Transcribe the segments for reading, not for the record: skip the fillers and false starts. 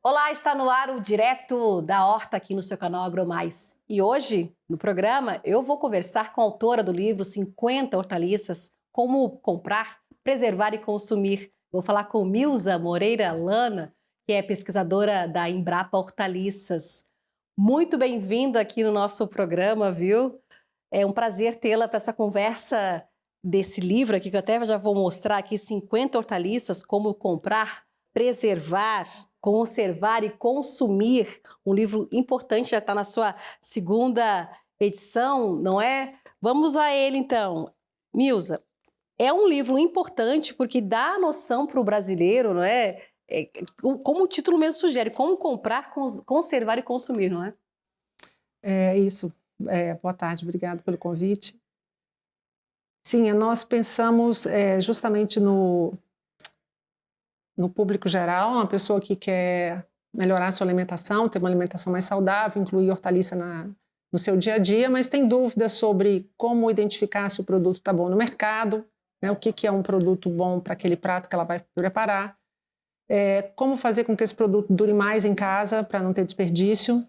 Olá, está no ar o Direto da Horta aqui no seu canal AgroMais. E hoje, no programa, eu vou conversar com a autora do livro 50 Hortaliças, Como Comprar, Preservar e Consumir. Vou falar com Milza Moreira Lana, que é pesquisadora da Embrapa Hortaliças. Muito bem-vinda aqui no nosso programa, viu? É um prazer tê-la para essa conversa desse livro aqui, que eu até já vou mostrar aqui, 50 Hortaliças, Como Comprar, Preservar, Conservar e Consumir, um livro importante, já está na sua segunda edição, não é? Vamos a ele então. Milza, é um livro importante porque dá a noção para o brasileiro, não é? Como o título mesmo sugere, como comprar, conservar e consumir, não é? É isso. Boa tarde, obrigado pelo convite. Sim, nós pensamos justamente no público geral, uma pessoa que quer melhorar a sua alimentação, ter uma alimentação mais saudável, incluir hortaliça no seu dia a dia, mas tem dúvidas sobre como identificar se o produto está bom no mercado, né, o que é um produto bom para aquele prato que ela vai preparar, como fazer com que esse produto dure mais em casa para não ter desperdício,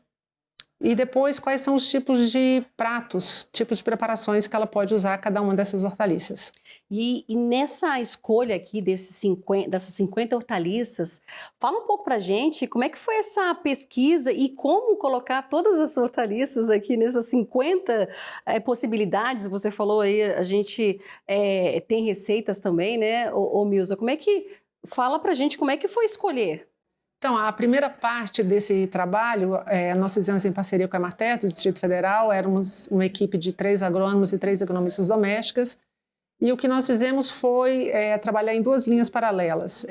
e depois quais são os tipos de pratos, tipos de preparações que ela pode usar cada uma dessas hortaliças. E nessa escolha aqui dessas 50 hortaliças, fala um pouco pra gente como é que foi essa pesquisa e como colocar todas as hortaliças aqui nessas 50 possibilidades. Você falou aí, a gente tem receitas também, né, Milza? Como é que... Fala pra gente como é que foi escolher. Então, a primeira parte desse trabalho, nós fizemos em parceria com a Emater, do Distrito Federal, éramos uma equipe de 3 agrônomos e 3 agronomistas domésticas, e o que nós fizemos foi trabalhar em 2 linhas paralelas.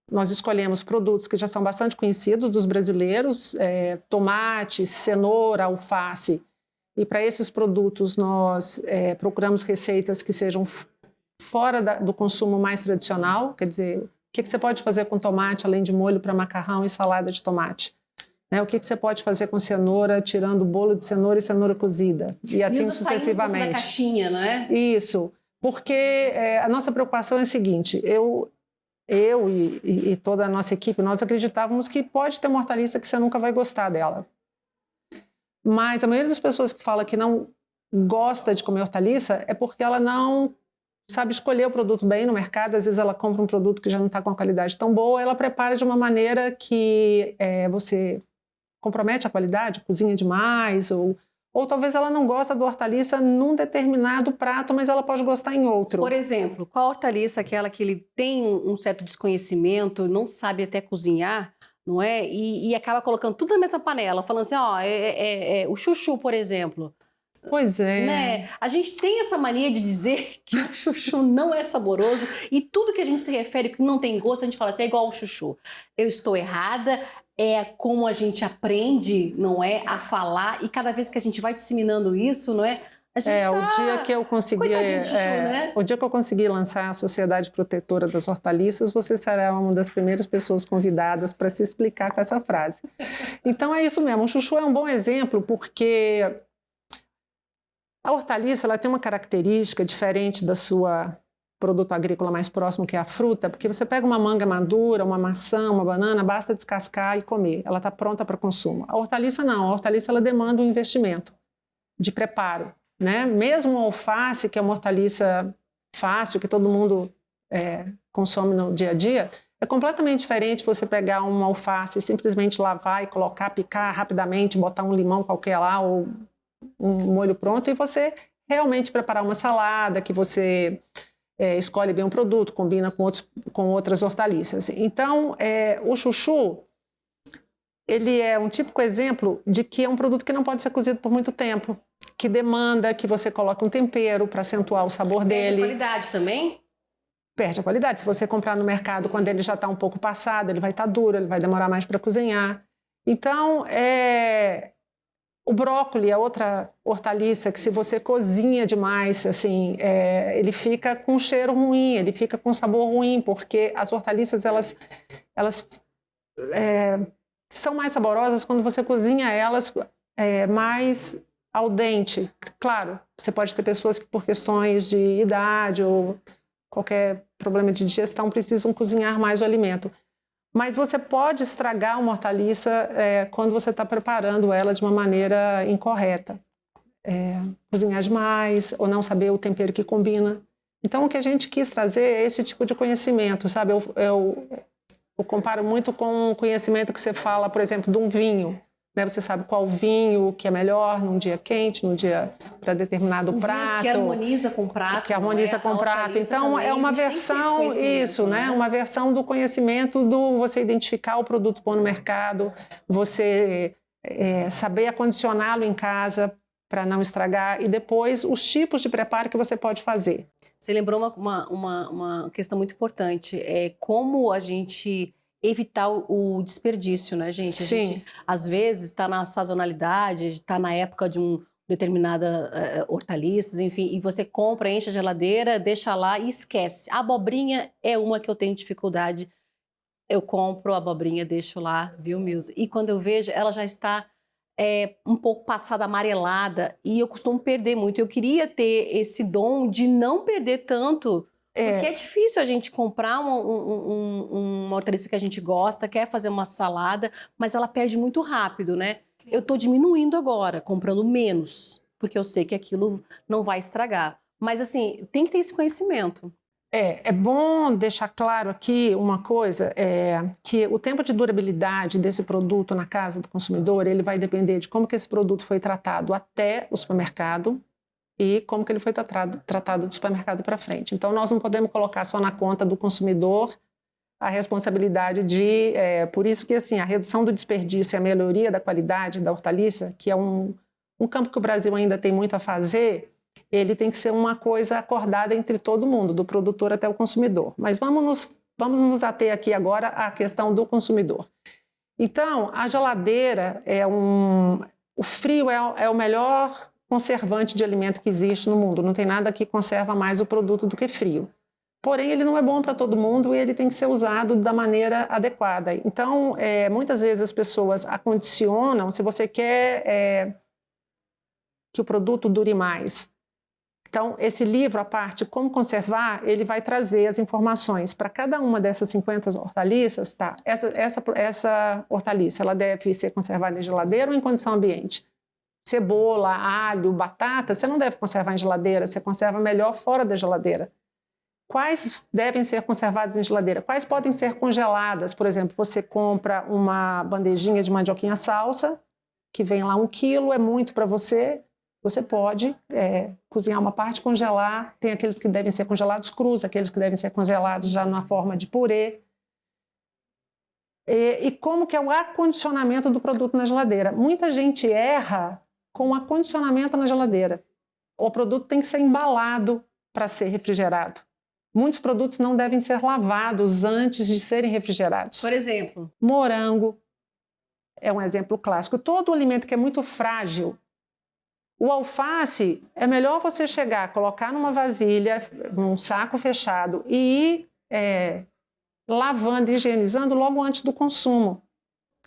Nós escolhemos produtos que já são bastante conhecidos dos brasileiros, tomate, cenoura, alface, e para esses produtos nós procuramos receitas que sejam fora do consumo mais tradicional, quer dizer, o que você pode fazer com tomate, além de molho para macarrão e salada de tomate? O que você pode fazer com cenoura, tirando bolo de cenoura e cenoura cozida? E assim sucessivamente. Da caixinha, não é? Isso, porque a nossa preocupação é a seguinte, eu e toda a nossa equipe, nós acreditávamos que pode ter uma hortaliça que você nunca vai gostar dela. Mas a maioria das pessoas que fala que não gosta de comer hortaliça é porque ela não sabe escolher o produto bem no mercado. Às vezes ela compra um produto que já não está com a qualidade tão boa, ela prepara de uma maneira que você compromete a qualidade, cozinha demais, ou talvez ela não gosta da hortaliça num determinado prato, mas ela pode gostar em outro. Por exemplo, qual hortaliça aquela que ele tem um certo desconhecimento, não sabe até cozinhar, não é? E acaba colocando tudo na mesma panela, falando assim, o chuchu, por exemplo. Pois é. Né? A gente tem essa mania de dizer que o chuchu não é saboroso e tudo que a gente se refere que não tem gosto, a gente fala assim, é igual ao chuchu. Eu estou errada, é como a gente aprende, não é, a falar, e cada vez que a gente vai disseminando isso, não é, a gente o dia que eu consegui, chuchu, né? O dia que eu consegui lançar a Sociedade Protetora das Hortaliças, você será uma das primeiras pessoas convidadas para se explicar com essa frase. Então é isso mesmo, o chuchu é um bom exemplo porque a hortaliça ela tem uma característica diferente da sua produto agrícola mais próximo, que é a fruta, porque você pega uma manga madura, uma maçã, uma banana, basta descascar e comer, ela está pronta para consumo. A hortaliça não, a hortaliça ela demanda um investimento de preparo, né? Mesmo a alface, que é uma hortaliça fácil, que todo mundo consome no dia a dia, é completamente diferente você pegar uma alface e simplesmente lavar e colocar, picar rapidamente, botar um limão qualquer lá ou um molho pronto e você realmente preparar uma salada que você escolhe bem um produto, combina com outras hortaliças. Então, o chuchu, ele é um típico exemplo de que é um produto que não pode ser cozido por muito tempo, que demanda que você coloque um tempero para acentuar o sabor dele. Perde a qualidade também? Perde a qualidade. Se você comprar no mercado quando ele já está um pouco passado, ele vai estar duro, ele vai demorar mais para cozinhar. Então, o brócolis é outra hortaliça que se você cozinha demais, assim, ele fica com cheiro ruim, ele fica com sabor ruim, porque as hortaliças, elas são mais saborosas quando você cozinha elas mais al dente. Claro, você pode ter pessoas que por questões de idade ou qualquer problema de digestão precisam cozinhar mais o alimento. Mas você pode estragar uma hortaliça quando você está preparando ela de uma maneira incorreta. Cozinhar demais, ou não saber o tempero que combina. Então, o que a gente quis trazer é esse tipo de conhecimento, sabe? Eu comparo muito com o conhecimento que você fala, por exemplo, de um vinho. Né? Você sabe qual vinho que é melhor num dia quente, num dia para determinado prato. Que harmoniza com o prato. Que harmoniza com o prato. Então, é uma versão, isso, né? Uma versão do conhecimento do você identificar o produto bom no mercado, você saber acondicioná-lo em casa para não estragar, e depois os tipos de preparo que você pode fazer. Você lembrou uma questão muito importante, como a gente evitar o desperdício, né, gente? A gente, às vezes, está na sazonalidade, está na época de determinada hortaliças, enfim, e você compra, enche a geladeira, deixa lá e esquece. A abobrinha é uma que eu tenho dificuldade. Eu compro a abobrinha, deixo lá, viu, Milza? E quando eu vejo, ela já está um pouco passada, amarelada, e eu costumo perder muito. Eu queria ter esse dom de não perder tanto, porque é difícil a gente comprar uma hortaliça que a gente gosta, quer fazer uma salada, mas ela perde muito rápido, né? Eu estou diminuindo agora, comprando menos, porque eu sei que aquilo não vai estragar. Mas, assim, tem que ter esse conhecimento. É bom deixar claro aqui uma coisa, que o tempo de durabilidade desse produto na casa do consumidor, ele vai depender de como que esse produto foi tratado até o supermercado e como que ele foi tratado do supermercado para frente. Então, nós não podemos colocar só na conta do consumidor a responsabilidade de... por isso que, assim, a redução do desperdício e a melhoria da qualidade da hortaliça, que é um campo que o Brasil ainda tem muito a fazer, ele tem que ser uma coisa acordada entre todo mundo, do produtor até o consumidor. Mas vamos nos ater aqui agora à questão do consumidor. Então, a geladeira o frio é o melhor conservante de alimento que existe no mundo. Não tem nada que conserva mais o produto do que frio. Porém, ele não é bom para todo mundo e ele tem que ser usado da maneira adequada. Então, muitas vezes as pessoas acondicionam, se você quer que o produto dure mais. Então, esse livro, a parte Como Conservar, ele vai trazer as informações para cada uma dessas 50 hortaliças. Tá? Essa hortaliça ela deve ser conservada em geladeira ou em condição ambiente? Cebola, alho, batata, você não deve conservar em geladeira, você conserva melhor fora da geladeira. Quais devem ser conservadas em geladeira? Quais podem ser congeladas? Por exemplo, você compra uma bandejinha de mandioquinha salsa, que vem lá 1 quilo, é muito para você. Você pode cozinhar uma parte, congelar. Tem aqueles que devem ser congelados crus, aqueles que devem ser congelados já na forma de purê. E como que é o acondicionamento do produto na geladeira? Muita gente erra com o acondicionamento na geladeira. O produto tem que ser embalado para ser refrigerado. Muitos produtos não devem ser lavados antes de serem refrigerados. Por exemplo? Morango é um exemplo clássico. Todo alimento que é muito frágil. O alface, é melhor você chegar, colocar numa vasilha, num saco fechado e ir lavando, higienizando logo antes do consumo.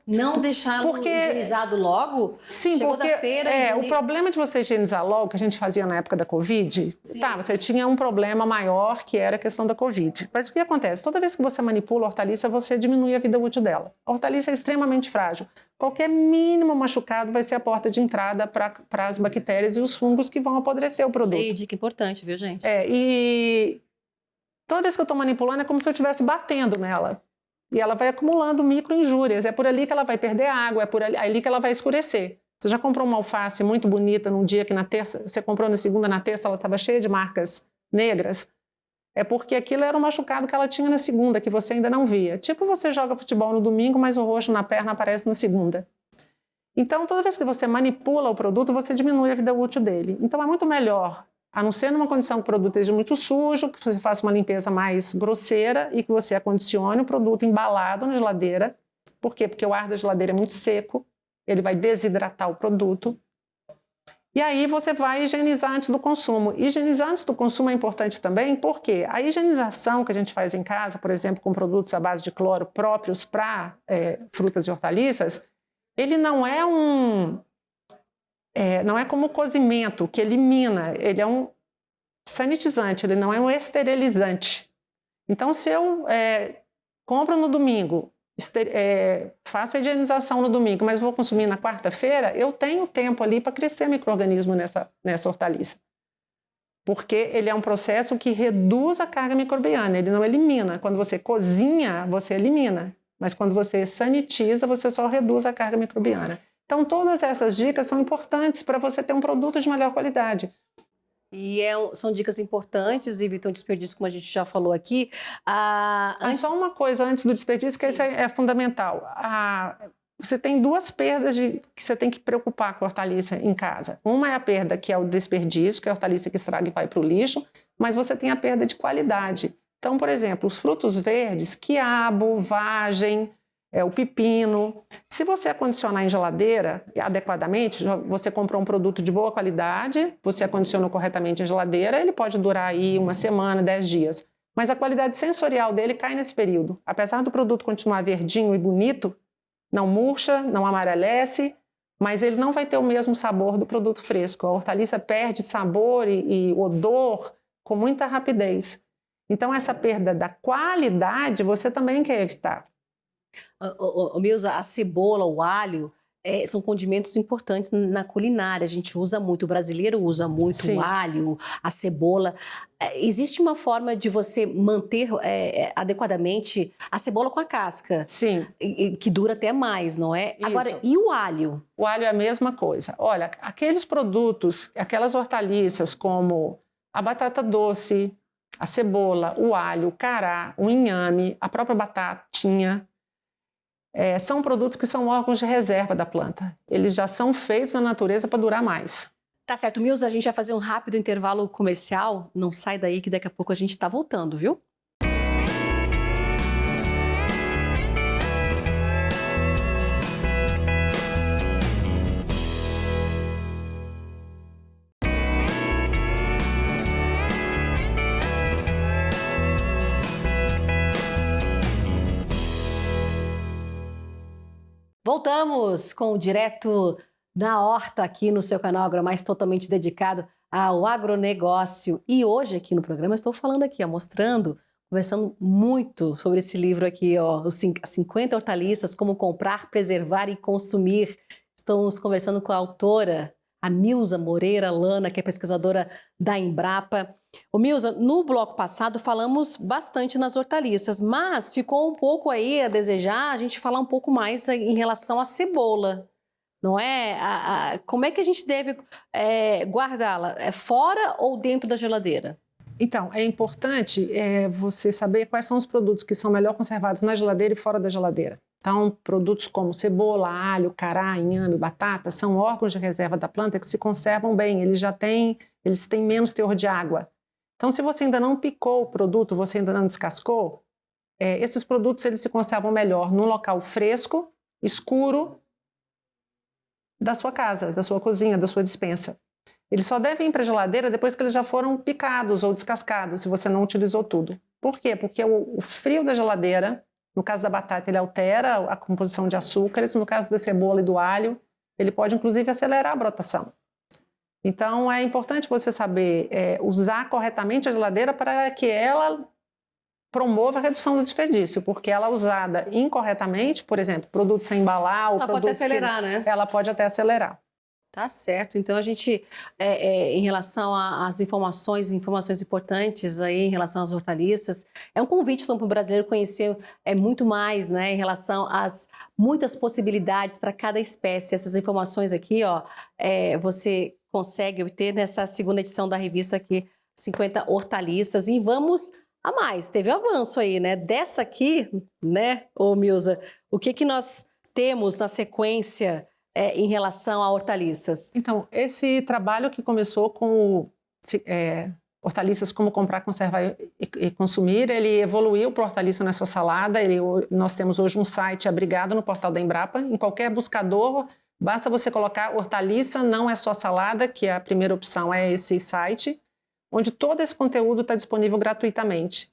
Não deixá-lo higienizado logo? Sim, chegou porque da feira, o problema de você higienizar logo, que a gente fazia na época da Covid, sim. Você tinha um problema maior, que era a questão da Covid. Mas o que acontece? Toda vez que você manipula a hortaliça, você diminui a vida útil dela. A hortaliça é extremamente frágil. Qualquer mínimo machucado vai ser a porta de entrada para as bactérias e os fungos que vão apodrecer o produto. E dica importante, viu, gente? E toda vez que eu estou manipulando, é como se eu estivesse batendo nela. E ela vai acumulando micro-injúrias. É por ali que ela vai perder água, é por ali que ela vai escurecer. Você já comprou uma alface muito bonita num dia que na terça, você comprou na segunda, na terça ela estava cheia de marcas negras? É porque aquilo era um machucado que ela tinha na segunda, que você ainda não via. Tipo você joga futebol no domingo, mas o roxo na perna aparece na segunda. Então, toda vez que você manipula o produto, você diminui a vida útil dele. Então, é muito melhor, a não ser numa condição que o produto esteja muito sujo, que você faça uma limpeza mais grosseira e que você acondicione o produto embalado na geladeira. Por quê? Porque o ar da geladeira é muito seco, ele vai desidratar o produto. E aí você vai higienizar antes do consumo. Higienizar antes do consumo é importante também, porque a higienização que a gente faz em casa, por exemplo, com produtos à base de cloro próprios para frutas e hortaliças, ele não é não é como o cozimento, que elimina, ele é um sanitizante, ele não é um esterilizante. Então, se eu compro no domingo faço a higienização no domingo, mas vou consumir na quarta-feira, eu tenho tempo ali para crescer micro-organismo nessa hortaliça. Porque ele é um processo que reduz a carga microbiana, ele não elimina. Quando você cozinha, você elimina. Mas quando você sanitiza, você só reduz a carga microbiana. Então, todas essas dicas são importantes para você ter um produto de melhor qualidade. E são dicas importantes, evitam desperdício, como a gente já falou aqui. Só uma coisa antes do desperdício, que isso é fundamental. Você tem duas perdas que você tem que preocupar com a hortaliça em casa. Uma é a perda, que é o desperdício, que é a hortaliça que estraga e vai para o lixo, mas você tem a perda de qualidade. Então, por exemplo, os frutos verdes, quiabo, vagem, o pepino. Se você acondicionar em geladeira adequadamente, você comprou um produto de boa qualidade, você acondicionou corretamente em geladeira, ele pode durar aí 1 semana, 10 dias. Mas a qualidade sensorial dele cai nesse período. Apesar do produto continuar verdinho e bonito, não murcha, não amarelece, mas ele não vai ter o mesmo sabor do produto fresco. A hortaliça perde sabor e odor com muita rapidez. Então, essa perda da qualidade você também quer evitar. Milza, a cebola, o alho, são condimentos importantes na culinária. A gente usa muito, o brasileiro usa muito Sim. O alho, a cebola. Existe uma forma de você manter adequadamente a cebola com a casca? Sim. Que dura até mais, não é? Isso. Agora, e o alho? O alho é a mesma coisa. Olha, aqueles produtos, aquelas hortaliças como a batata doce, a cebola, o alho, o cará, o inhame, a própria batatinha, são produtos que são órgãos de reserva da planta. Eles já são feitos na natureza para durar mais. Tá certo, Milza, a gente vai fazer um rápido intervalo comercial. Não sai daí que daqui a pouco a gente tá voltando, viu? Voltamos com o Direto da Horta aqui no seu canal AgroMais, totalmente dedicado ao agronegócio. E hoje aqui no programa eu estou falando aqui, mostrando, conversando muito sobre esse livro aqui, as 50 hortaliças, como comprar, preservar e consumir. Estamos conversando com a autora, a Milza Moreira Lana, que é pesquisadora da Embrapa. Milza, no bloco passado falamos bastante nas hortaliças, mas ficou um pouco aí a desejar a gente falar um pouco mais em relação à cebola, não é? Como é que a gente deve guardá-la? Fora ou dentro da geladeira? Então, é importante você saber quais são os produtos que são melhor conservados na geladeira e fora da geladeira. Então, produtos como cebola, alho, cará, inhame, batata, são órgãos de reserva da planta que se conservam bem, eles têm menos teor de água. Então, se você ainda não picou o produto, você ainda não descascou, esses produtos eles se conservam melhor num local fresco, escuro, da sua casa, da sua cozinha, da sua despensa. Eles só devem ir para a geladeira depois que eles já foram picados ou descascados, se você não utilizou tudo. Por quê? Porque o frio da geladeira, no caso da batata, ele altera a composição de açúcares, no caso da cebola e do alho, ele pode inclusive acelerar a brotação. Então, é importante você saber usar corretamente a geladeira para que ela promova a redução do desperdício, porque ela usada incorretamente, por exemplo, produto sem embalar... Ela pode até acelerar, né? Ela pode até acelerar. Tá certo. Então, a gente, em relação às informações importantes aí em relação às hortaliças, é um convite então, para o brasileiro conhecer muito mais, né, em relação às muitas possibilidades para cada espécie. Essas informações aqui, você consegue obter nessa segunda edição da revista aqui, 50 hortaliças. E vamos a mais. Teve um avanço aí, né? Dessa aqui, né, Milza, o que nós temos na sequência em relação a hortaliças? Então, esse trabalho que começou com hortaliças como comprar, conservar e consumir, ele evoluiu para hortaliça nessa salada. Nós temos hoje um site abrigado no portal da Embrapa. Em qualquer buscador, basta você colocar hortaliça, não é só salada, que a primeira opção é esse site, onde todo esse conteúdo está disponível gratuitamente.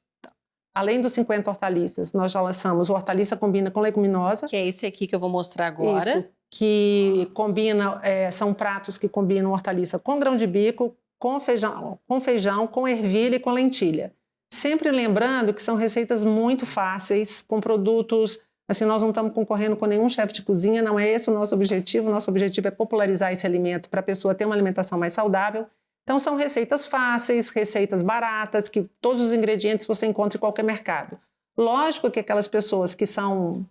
Além dos 50 hortaliças, nós já lançamos o Hortaliça Combina com Leguminosa. Que é esse aqui que eu vou mostrar agora. Isso, que combina, são pratos que combinam hortaliça com grão de bico, com feijão, com ervilha e com lentilha. Sempre lembrando que são receitas muito fáceis, com produtos Assim, nós não estamos concorrendo com nenhum chefe de cozinha, não é esse o nosso objetivo. O nosso objetivo é popularizar esse alimento para a pessoa ter uma alimentação mais saudável. Então, são receitas fáceis, receitas baratas, que todos os ingredientes você encontra em qualquer mercado. Lógico que aquelas pessoas que são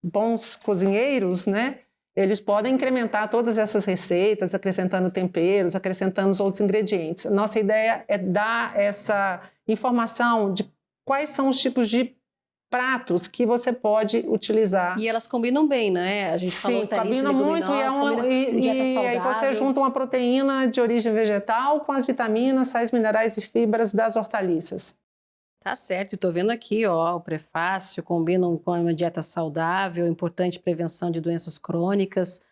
bons cozinheiros, né, eles podem incrementar todas essas receitas, acrescentando temperos, acrescentando os outros ingredientes. Nossa ideia é dar essa informação de quais são os tipos de pratos que você pode utilizar. E elas combinam bem, né? A gente falou hortaliça, combina muito combina dieta saudável. Aí você junta uma proteína de origem vegetal com as vitaminas, sais minerais e fibras das hortaliças. Tá certo, estou vendo aqui, ó, o prefácio, combinam com uma dieta saudável, importante prevenção de doenças crônicas.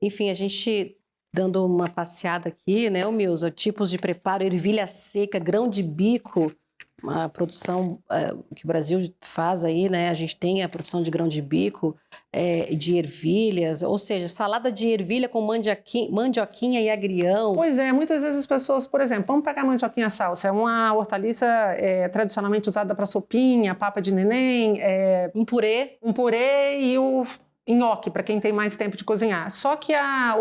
Enfim, a gente dando uma passeada aqui, né, Milza, tipos de preparo, ervilha seca, grão de bico, uma produção que o Brasil faz aí, né? A gente tem a produção de grão de bico, de ervilhas, ou seja, salada de ervilha com mandioquinha e agrião. Pois é, muitas vezes as pessoas, por exemplo, vamos pegar a mandioquinha salsa, é uma hortaliça tradicionalmente usada para sopinha, papa de neném. Um purê. Um purê e o nhoque, para quem tem mais tempo de cozinhar. Só que a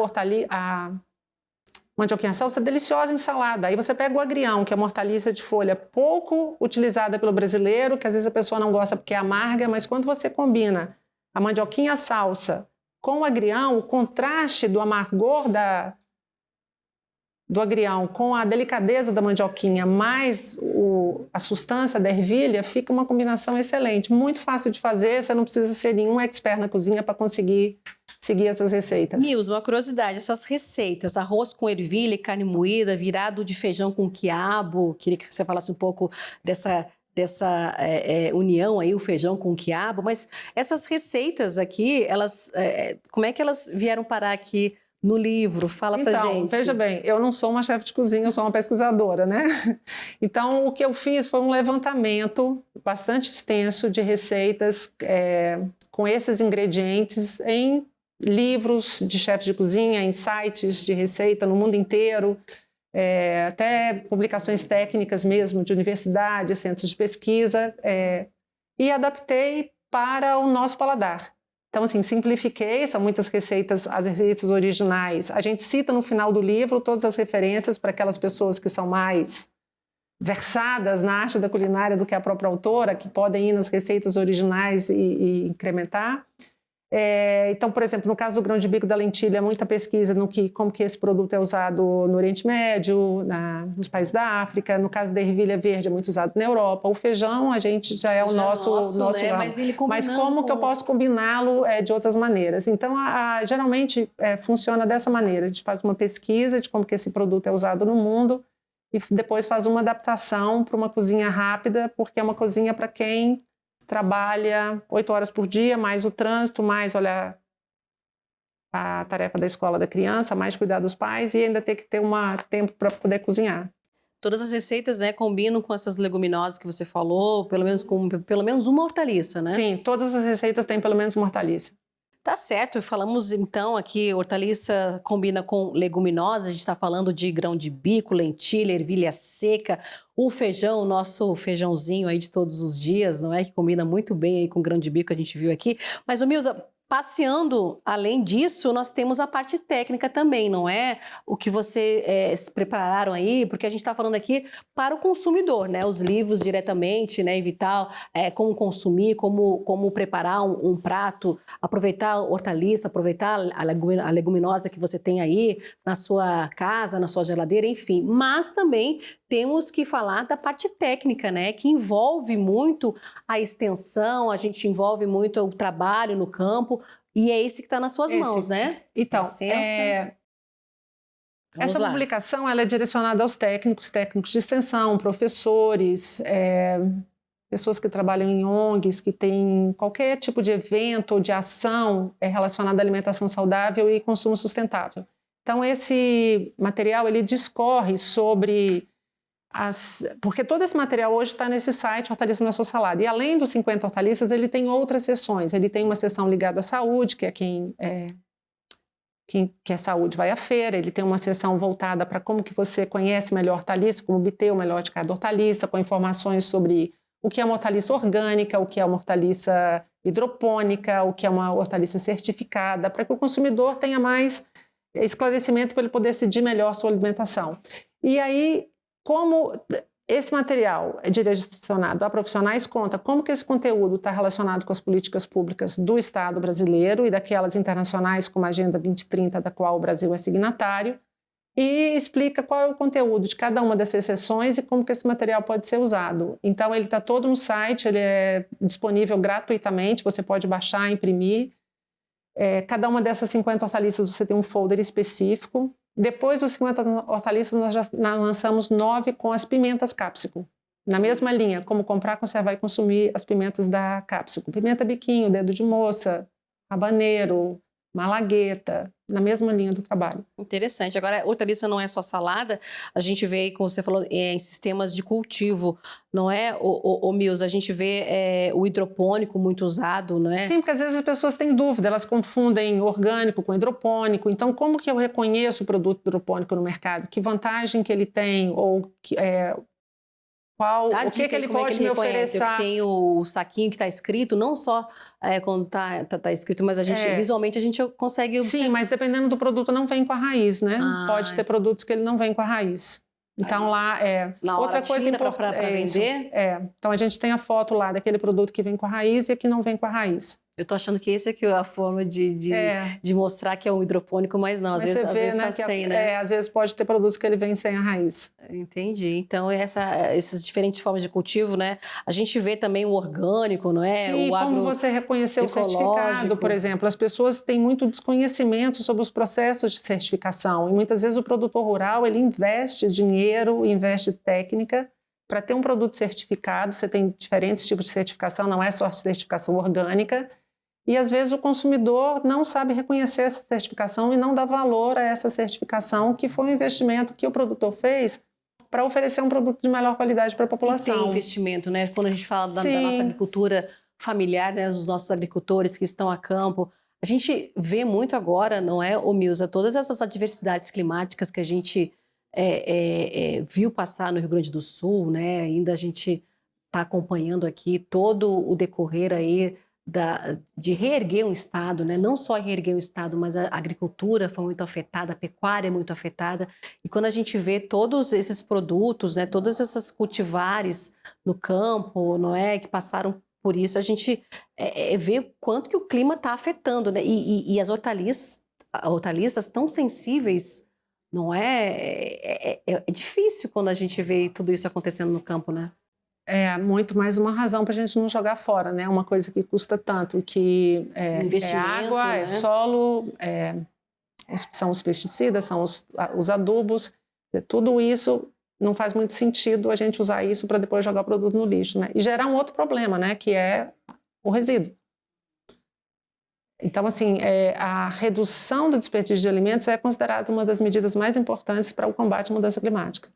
mandioquinha salsa é deliciosa em salada. Aí você pega o agrião, que é uma hortaliça de folha pouco utilizada pelo brasileiro, que às vezes a pessoa não gosta porque é amarga, mas quando você combina a mandioquinha salsa com o agrião, o contraste do amargor do agrião com a delicadeza da mandioquinha mais a sustância da ervilha, fica uma combinação excelente. Muito fácil de fazer, você não precisa ser nenhum expert na cozinha para conseguir seguir essas receitas. Milza, uma curiosidade, essas receitas, arroz com ervilha e carne moída, virado de feijão com quiabo, queria que você falasse um pouco dessa união aí, o feijão com o quiabo, mas essas receitas aqui, elas, como é que elas vieram parar aqui no livro? Fala pra gente. Então, veja bem, eu não sou uma chefe de cozinha, eu sou uma pesquisadora, né? Então, o que eu fiz foi um levantamento bastante extenso de receitas com esses ingredientes em livros de chefes de cozinha, em sites de receita no mundo inteiro, até publicações técnicas mesmo de universidades, centros de pesquisa, e adaptei para o nosso paladar. Então, assim, simplifiquei, são muitas receitas, as receitas originais. A gente cita no final do livro todas as referências para aquelas pessoas que são mais versadas na arte da culinária do que a própria autora, que podem ir nas receitas originais e incrementar. Então, por exemplo, no caso do grão de bico da lentilha, muita pesquisa como que esse produto é usado no Oriente Médio, nos países da África. No caso da ervilha verde, é muito usado na Europa. O feijão, a gente já é o nosso né? ramo. Mas como que eu posso combiná-lo de outras maneiras? Então, geralmente, funciona dessa maneira. A gente faz uma pesquisa de como que esse produto é usado no mundo e depois faz uma adaptação para uma cozinha rápida, porque é uma cozinha para quem trabalha 8 horas por dia, mais o trânsito, mais olhar a tarefa da escola da criança, mais cuidar dos pais e ainda ter que ter tempo para poder cozinhar. Todas as receitas, né, combinam com essas leguminosas que você falou, pelo menos uma hortaliça, né? Sim, todas as receitas têm pelo menos uma hortaliça. Tá certo, falamos então aqui, hortaliça combina com leguminosas, a gente está falando de grão de bico, lentilha, ervilha seca, o feijão, o nosso feijãozinho aí de todos os dias, não é? Que combina muito bem aí com grão de bico, a gente viu aqui. Mas, Milza, passeando além disso, nós temos a parte técnica também, não é? O que vocês prepararam aí, porque a gente está falando aqui para o consumidor, né? Os livros diretamente, né, Vital, como consumir, como preparar um prato, aproveitar a hortaliça, aproveitar a leguminosa que você tem aí na sua casa, na sua geladeira, enfim. Mas também temos que falar da parte técnica, né? Que envolve muito a extensão, a gente envolve muito o trabalho no campo, e é esse que está nas suas mãos, né? Então, essa publicação ela é direcionada aos técnicos de extensão, professores, pessoas que trabalham em ONGs, que têm qualquer tipo de evento ou de ação relacionada à alimentação saudável e consumo sustentável. Então, esse material ele discorre sobre porque todo esse material hoje está nesse site Hortaliça na Sua Salada. E além dos 50 hortaliças, ele tem outras seções. Ele tem uma seção ligada à saúde, que é quem quer saúde vai à feira. Ele tem uma seção voltada para como que você conhece melhor hortaliça, como obter o melhor de cada hortaliça, com informações sobre o que é uma hortaliça orgânica, o que é uma hortaliça hidropônica, o que é uma hortaliça certificada, para que o consumidor tenha mais esclarecimento para ele poder decidir melhor sua alimentação. E aí, como esse material é direcionado a profissionais, conta como que esse conteúdo está relacionado com as políticas públicas do Estado brasileiro e daquelas internacionais como a Agenda 2030, da qual o Brasil é signatário, e explica qual é o conteúdo de cada uma dessas seções e como que esse material pode ser usado. Então, ele está todo no site, ele é disponível gratuitamente, você pode baixar, imprimir. Cada uma dessas 50 hortaliças você tem um folder específico. Depois dos 50 hortaliças, nós já lançamos 9 com as pimentas cápsico. Na mesma linha, como comprar, conservar e consumir as pimentas da cápsico. Pimenta biquinho, dedo de moça, habaneiro, malagueta, na mesma linha do trabalho. Interessante. Agora, hortaliça não é só salada, a gente vê, como você falou, em sistemas de cultivo, não é, o Mills? A gente vê o hidropônico muito usado, não é? Sim, porque às vezes as pessoas têm dúvida, elas confundem orgânico com hidropônico. Então, como que eu reconheço o produto hidropônico no mercado? Que vantagem que ele tem? Ou o que ele pode me oferecer? Que tem o saquinho que está escrito, não só quando está escrito, mas a gente visualmente a gente consegue observar. Sim, mas dependendo do produto não vem com a raiz, né? Pode ter produtos que ele não vem com a raiz. Então lá na outra coisa para vender. Então a gente tem a foto lá daquele produto que vem com a raiz e a que não vem com a raiz. Eu tô achando que esse aqui é a forma de mostrar que é um hidropônico, mas não, às vezes está sem, né? Às vezes pode ter produtos que ele vem sem a raiz. Entendi. Então, essas diferentes formas de cultivo, né? A gente vê também o orgânico, não é? Sim, como você reconheceu o certificado, por exemplo. As pessoas têm muito desconhecimento sobre os processos de certificação. E muitas vezes o produtor rural, ele investe dinheiro, investe técnica para ter um produto certificado. Você tem diferentes tipos de certificação, não é só certificação orgânica. E, às vezes, o consumidor não sabe reconhecer essa certificação e não dá valor a essa certificação, que foi um investimento que o produtor fez para oferecer um produto de melhor qualidade para a população. E tem investimento, né? Quando a gente fala da nossa agricultura familiar, né? Dos nossos agricultores que estão a campo, a gente vê muito agora, não é, Mills, todas essas adversidades climáticas que a gente viu passar no Rio Grande do Sul, né? Ainda a gente está acompanhando aqui todo o decorrer aí de reerguer um estado, né? Não só reerguer um estado, mas a agricultura foi muito afetada, a pecuária é muito afetada. E quando a gente vê todos esses produtos, né? Todas essas cultivares no campo, não é, que passaram por isso, a gente vê o quanto que o clima está afetando, né? E as hortaliças tão sensíveis, não é? É difícil quando a gente vê tudo isso acontecendo no campo, né? É muito mais uma razão para a gente não jogar fora, né? Uma coisa que custa tanto, que é água, né? É solo, são os pesticidas, são os adubos, tudo isso não faz muito sentido a gente usar isso para depois jogar o produto no lixo, né? E gerar um outro problema, né? Que é o resíduo. Então, assim, a redução do desperdício de alimentos é considerada uma das medidas mais importantes para o combate à mudança climática.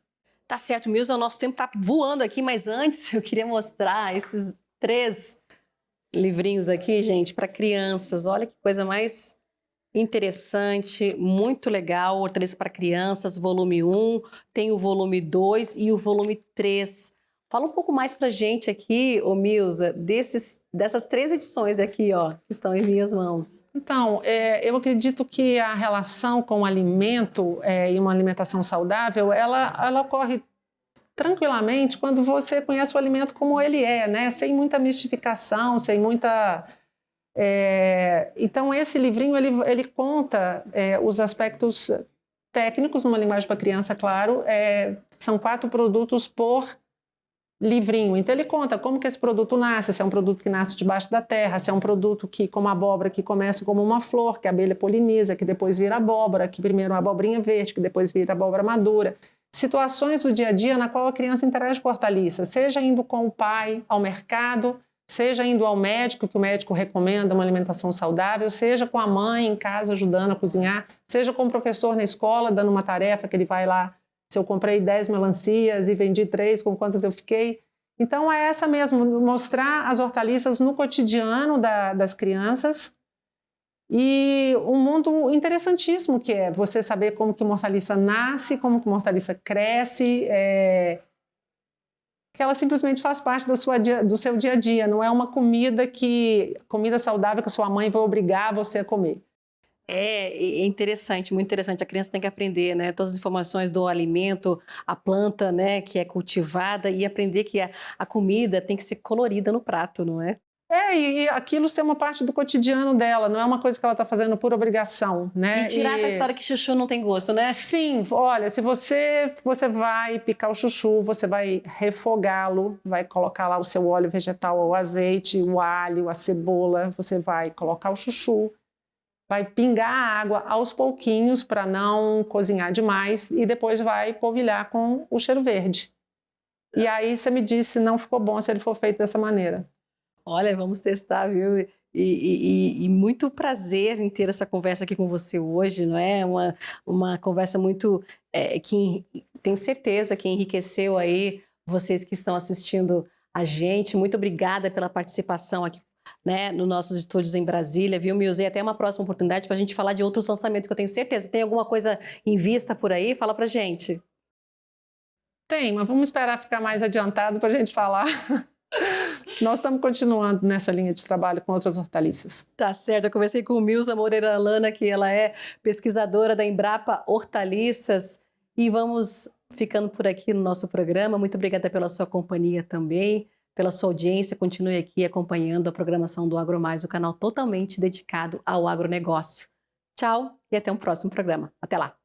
Tá certo, Mills, o nosso tempo tá voando aqui, mas antes eu queria mostrar esses 3 livrinhos aqui, gente, para crianças. Olha que coisa mais interessante, muito legal. Hortaliça para crianças, volume 1, tem o volume 2 e o volume 3. Fala um pouco mais pra gente aqui, Mills, dessas 3 edições aqui, ó, que estão em minhas mãos. Então, eu acredito que a relação com o alimento e uma alimentação saudável, ela ocorre tranquilamente quando você conhece o alimento como ele é, né? Sem muita mistificação, sem muita... Então, esse livrinho, ele conta os aspectos técnicos, numa linguagem para criança, claro. São 4 produtos por livrinho. Então ele conta como que esse produto nasce, se é um produto que nasce debaixo da terra, se é um produto que, como a abóbora, que começa como uma flor, que a abelha poliniza, que depois vira abóbora, que primeiro é uma abobrinha verde, que depois vira abóbora madura. Situações do dia a dia na qual a criança interage com a hortaliça, seja indo com o pai ao mercado, seja indo ao médico, que o médico recomenda uma alimentação saudável, seja com a mãe em casa ajudando a cozinhar, seja com o professor na escola dando uma tarefa que ele vai lá. Se eu comprei 10 melancias e vendi 3, com quantas eu fiquei? Então, é essa mesmo, mostrar as hortaliças no cotidiano das crianças. E um mundo interessantíssimo que é você saber como que uma hortaliça nasce, como que uma hortaliça cresce, que ela simplesmente faz parte do seu dia a dia, não é uma comida saudável que a sua mãe vai obrigar você a comer. É interessante, muito interessante. A criança tem que aprender, né? Todas as informações do alimento, a planta, né, que é cultivada e aprender que a comida tem que ser colorida no prato, não é? E aquilo ser uma parte do cotidiano dela, não é uma coisa que ela está fazendo por obrigação, E né? tirar essa história que chuchu não tem gosto, né? Sim, olha, se você vai picar o chuchu, você vai refogá-lo, vai colocar lá o seu óleo vegetal, o azeite, o alho, a cebola, você vai colocar o chuchu, vai pingar a água aos pouquinhos para não cozinhar demais e depois vai polvilhar com o cheiro verde. E aí você me diz se não ficou bom se ele for feito dessa maneira. Olha, vamos testar, viu? E muito prazer em ter essa conversa aqui com você hoje, não é? Uma conversa muito que tenho certeza que enriqueceu aí vocês que estão assistindo a gente. Muito obrigada pela participação aqui, né, nos nossos estúdios em Brasília, viu, Milzy? Até uma próxima oportunidade para a gente falar de outros lançamentos que eu tenho certeza. Tem alguma coisa em vista por aí? Fala pra gente. Tem, mas vamos esperar ficar mais adiantado para a gente falar. Nós estamos continuando nessa linha de trabalho com outras hortaliças. Tá certo, eu conversei com Milza Moreira Lana, que ela é pesquisadora da Embrapa Hortaliças, e vamos ficando por aqui no nosso programa. Muito obrigada pela sua companhia também, pela sua audiência. Continue aqui acompanhando a programação do AgroMais, o canal totalmente dedicado ao agronegócio. Tchau e até um próximo programa. Até lá!